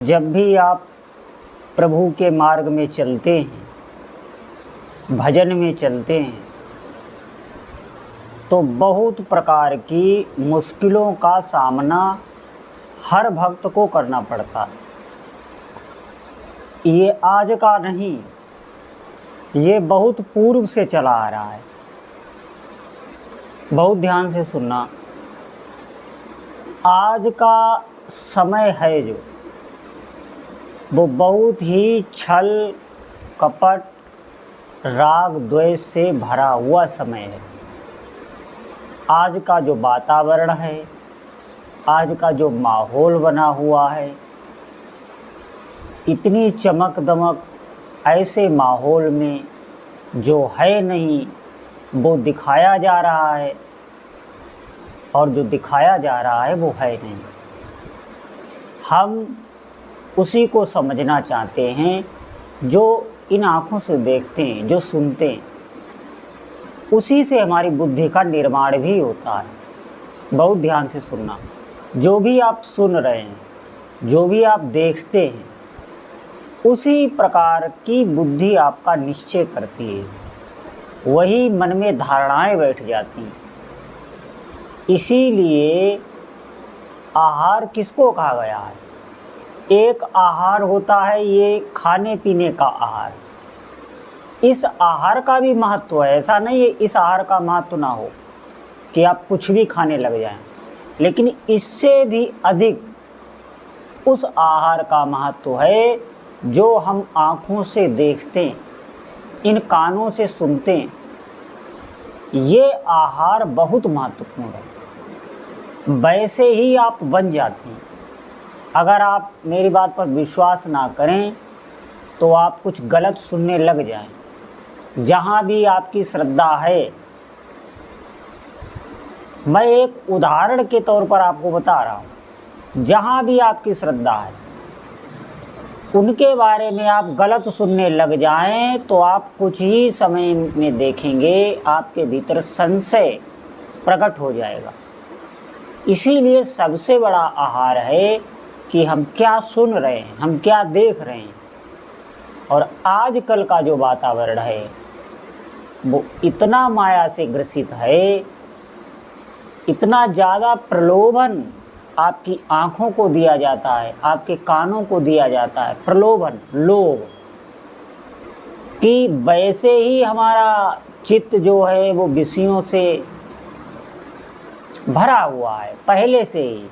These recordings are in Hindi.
जब भी आप प्रभु के मार्ग में चलते हैं, भजन में चलते हैं, तो बहुत प्रकार की मुश्किलों का सामना हर भक्त को करना पड़ता है। ये आज का नहीं, ये बहुत पूर्व से चला आ रहा है। बहुत ध्यान से सुनना। आज का समय है जो वो बहुत ही छल कपट राग द्वेष से भरा हुआ समय है। आज का जो वातावरण है, आज का जो माहौल बना हुआ है, इतनी चमक दमक ऐसे माहौल में जो है नहीं वो दिखाया जा रहा है, और जो दिखाया जा रहा है वो है नहीं। हम उसी को समझना चाहते हैं जो इन आँखों से देखते हैं, जो सुनते हैं, उसी से हमारी बुद्धि का निर्माण भी होता है। बहुत ध्यान से सुनना। जो भी आप सुन रहे हैं, जो भी आप देखते हैं, उसी प्रकार की बुद्धि आपका निश्चय करती है, वही मन में धारणाएं बैठ जाती हैं। इसीलिए आहार किसको कहा गया है? एक आहार होता है ये खाने पीने का आहार। इस आहार का भी महत्व है। ऐसा नहीं है इस आहार का महत्व ना हो कि आप कुछ भी खाने लग जाएं, लेकिन इससे भी अधिक उस आहार का महत्व है जो हम आँखों से देखते हैं, इन कानों से सुनते हैं। ये आहार बहुत महत्वपूर्ण है। वैसे ही आप बन जाते हैं। अगर आप मेरी बात पर विश्वास ना करें तो आप कुछ गलत सुनने लग जाएं। जहाँ भी आपकी श्रद्धा है, मैं एक उदाहरण के तौर पर आपको बता रहा हूँ, जहाँ भी आपकी श्रद्धा है उनके बारे में आप गलत सुनने लग जाएं तो आप कुछ ही समय में देखेंगे आपके भीतर संशय प्रकट हो जाएगा। इसीलिए सबसे बड़ा आहार है कि हम क्या सुन रहे हैं, हम क्या देख रहे हैं। और आजकल का जो वातावरण है वो इतना माया से ग्रसित है, इतना ज़्यादा प्रलोभन आपकी आँखों को दिया जाता है, आपके कानों को दिया जाता है, प्रलोभन, लोभ, कि वैसे ही हमारा चित्त जो है वो विषयों से भरा हुआ है पहले से ही।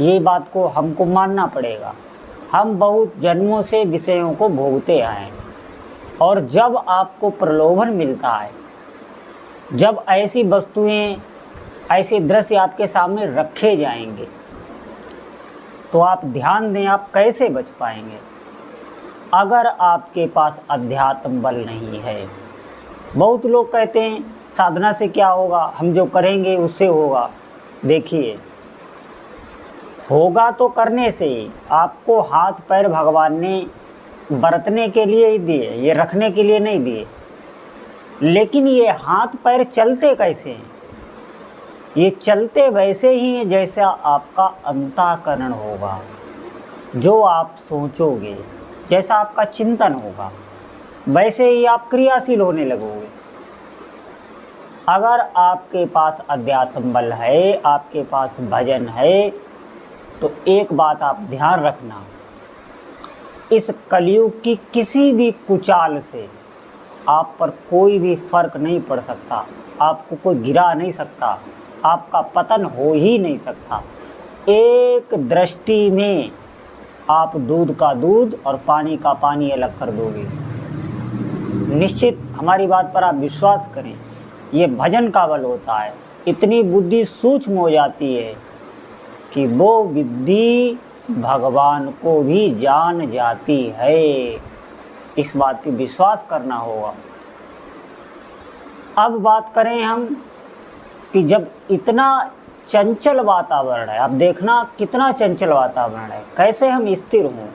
ये बात को हमको मानना पड़ेगा। हम बहुत जन्मों से विषयों को भोगते आए हैं, और जब आपको प्रलोभन मिलता है, जब ऐसी वस्तुएं, ऐसे दृश्य आपके सामने रखे जाएंगे, तो आप ध्यान दें आप कैसे बच पाएंगे। अगर आपके पास अध्यात्म बल नहीं है। बहुत लोग कहते हैं साधना से क्या होगा, हम जो करेंगे उससे होगा। देखिए, होगा तो करने से ही। आपको हाथ पैर भगवान ने बरतने के लिए ही दिए, ये रखने के लिए नहीं दिए। लेकिन ये हाथ पैर चलते कैसे हैं? ये चलते वैसे ही हैं जैसा आपका अंतःकरण होगा, जो आप सोचोगे, जैसा आपका चिंतन होगा, वैसे ही आप क्रियाशील होने लगोगे। अगर आपके पास अध्यात्म बल है, आपके पास भजन है, तो एक बात आप ध्यान रखना, इस कलयुग की किसी भी कुचाल से आप पर कोई भी फर्क नहीं पड़ सकता। आपको कोई गिरा नहीं सकता, आपका पतन हो ही नहीं सकता। एक दृष्टि में आप दूध का दूध और पानी का पानी अलग कर दोगे। निश्चित हमारी बात पर आप विश्वास करें, ये भजन का बल होता है। इतनी बुद्धि सूक्ष्म हो जाती है कि वो बुद्धि भगवान को भी जान जाती है। इस बात पे विश्वास करना होगा। अब बात करें हम कि जब इतना चंचल वातावरण है, आप देखना कितना चंचल वातावरण है, कैसे हम स्थिर हों।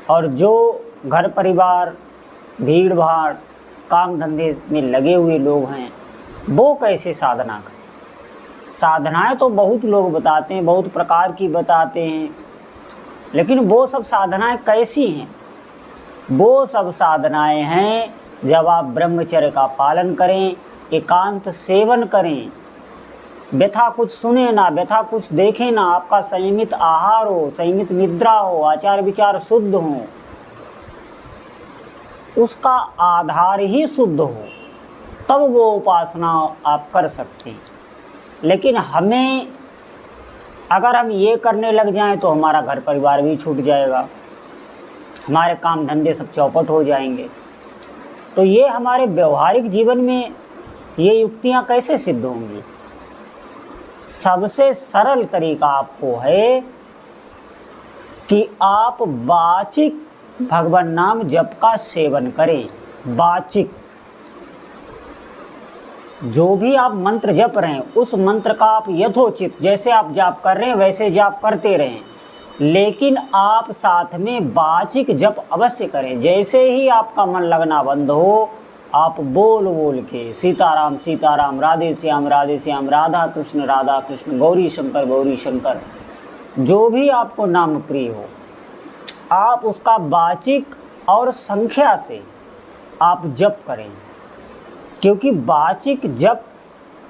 और जो घर परिवार, भीड़ भाड़, काम धंधे में लगे हुए लोग हैं, वो कैसे साधना करें। साधनाएं तो बहुत लोग बताते हैं, बहुत प्रकार की बताते हैं, लेकिन वो सब साधनाएं कैसी हैं? वो सब साधनाएं हैं जब आप ब्रह्मचर्य का पालन करें, एकांत सेवन करें, व्यथा कुछ सुने ना, व्यथा कुछ देखें ना, आपका संयमित आहार हो, संयमित निद्रा हो, आचार विचार शुद्ध हो, उसका आधार ही शुद्ध हो, तब वो उपासना आप कर सकते हैं। लेकिन हमें अगर हम ये करने लग जाएं तो हमारा घर परिवार भी छूट जाएगा, हमारे काम धंधे सब चौपट हो जाएंगे। तो ये हमारे व्यवहारिक जीवन में ये युक्तियां कैसे सिद्ध होंगी? सबसे सरल तरीका आपको है कि आप वाचिक भगवान नाम जप का सेवन करें। वाचिक जो भी आप मंत्र जप रहे हैं उस मंत्र का आप यथोचित जैसे आप जाप कर रहे हैं वैसे जाप करते रहें, लेकिन आप साथ में वाचिक जप अवश्य करें। जैसे ही आपका मन लगना बंद हो, आप बोल बोल के सीताराम सीताराम, राधे श्याम राधा कृष्ण गौरी शंकर, जो भी आपको नाम प्रिय हो, आप उसका वाचिक और संख्या से आप जप करें। क्योंकि वाचिक जप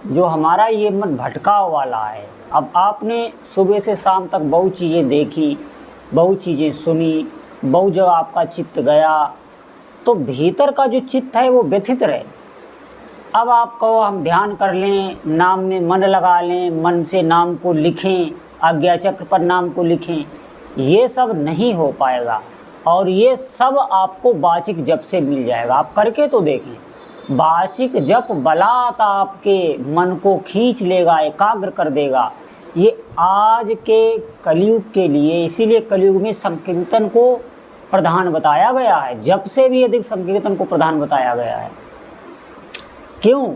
जो हमारा ये मन भटकाव वाला है, अब आपने सुबह से शाम तक बहुत चीज़ें देखी, बहुत चीज़ें सुनी, बहुत जगह आपका चित्त गया, तो भीतर का जो चित्त है वो व्यथित रहे। अब आप कहो हम ध्यान कर लें, नाम में मन लगा लें, मन से नाम को लिखें, आज्ञा चक्र पर नाम को लिखें, ये सब नहीं हो पाएगा। और ये सब आपको वाचिक जप से मिल जाएगा। आप करके तो देखें। वाचिक जप बलात् आपके मन को खींच लेगा, एकाग्र कर देगा। ये आज के कलयुग के लिए, इसीलिए कलयुग में संकीर्तन को प्रधान बताया गया है। जप से भी अधिक संकीर्तन को प्रधान बताया गया है। क्यों?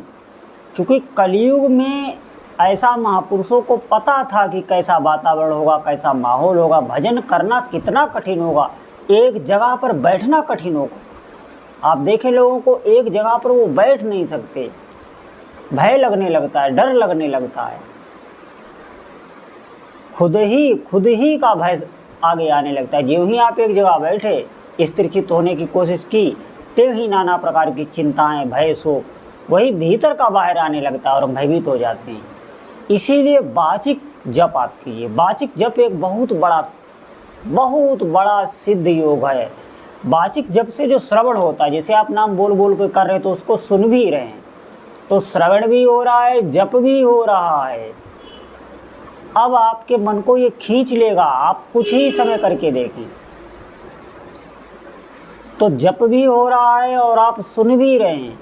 क्योंकि कलयुग में ऐसा महापुरुषों को पता था कि कैसा वातावरण होगा, कैसा माहौल होगा, भजन करना कितना कठिन होगा, एक जगह पर बैठना कठिन होगा। आप देखें लोगों को एक जगह पर वो बैठ नहीं सकते, भय लगने लगता है, डर लगने लगता है, खुद ही का भय आगे आने लगता है। जो ही आप एक जगह बैठे, स्थिरचित्त होने की कोशिश की, त्यों ही नाना प्रकार की चिंताएं, भय, शोक वही भीतर का बाहर आने लगता है और हम भयभीत हो जाते हैं। इसीलिए वाचिक जप आप कीजिए। वाचिक जप एक बहुत बड़ा सिद्ध योग है। वाचिक जप से जो श्रवण होता है, जैसे आप नाम बोल बोल के कर रहे हैं तो उसको सुन भी रहे हैं, तो श्रवण भी हो रहा है, जप भी हो रहा है। अब आपके मन को ये खींच लेगा। आप कुछ ही समय करके देखें तो जप भी हो रहा है और आप सुन भी रहे हैं,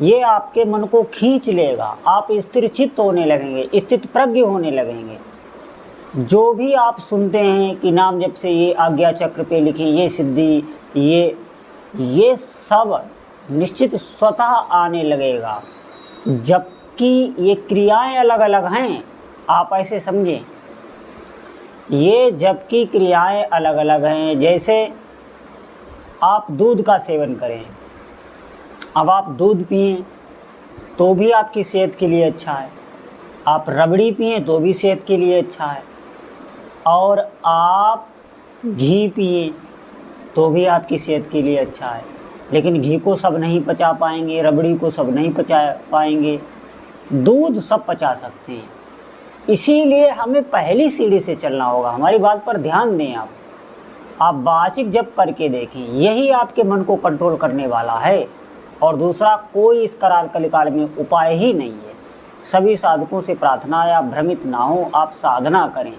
ये आपके मन को खींच लेगा। आप स्थिर चित्त होने लगेंगे, स्थित प्रज्ञ होने लगेंगे। जो भी आप सुनते हैं कि नाम जप से ये आज्ञा चक्र पे लिखी, ये सिद्धि, ये सब निश्चित स्वतः आने लगेगा। जबकि ये क्रियाएं अलग अलग हैं, आप ऐसे समझें। ये जबकि क्रियाएं अलग अलग हैं। जैसे आप दूध का सेवन करें, अब आप दूध पिएं तो भी आपकी सेहत के लिए अच्छा है, आप रबड़ी पिएं तो भी सेहत के लिए अच्छा है, और आप घी पिएं तो भी आपकी सेहत के लिए अच्छा है। लेकिन घी को सब नहीं पचा पाएंगे, रबड़ी को सब नहीं पचा पाएंगे, दूध सब पचा सकते हैं। इसीलिए हमें पहली सीढ़ी से चलना होगा। हमारी बात पर ध्यान दें। आप वाचिक जप करके देखें, यही आपके मन को कंट्रोल करने वाला है। और दूसरा कोई इस कराल कलिकाल में उपाय ही नहीं है। सभी साधकों से प्रार्थना है, आप भ्रमित ना हो, आप साधना करें,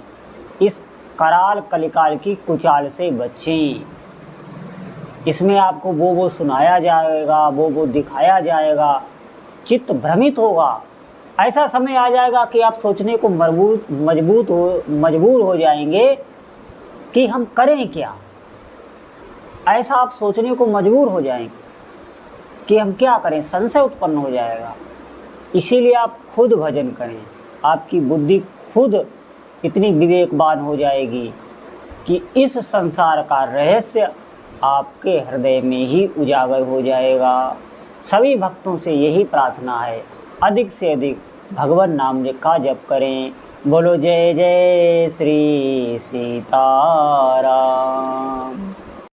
इस कराल कलिकाल की कुचाल से बचें। इसमें आपको वो सुनाया जाएगा, वो दिखाया जाएगा, चित्त भ्रमित होगा। ऐसा समय आ जाएगा कि आप सोचने को मजबूर हो जाएंगे कि हम करें क्या। ऐसा आप सोचने को मजबूर हो जाएंगे कि हम क्या करें, संशय उत्पन्न हो जाएगा। इसीलिए आप खुद भजन करें, आपकी बुद्धि खुद इतनी विवेकवान हो जाएगी कि इस संसार का रहस्य आपके हृदय में ही उजागर हो जाएगा। सभी भक्तों से यही प्रार्थना है, अधिक से अधिक भगवान नाम का जप करें, बोलो जय जय श्री सीताराम।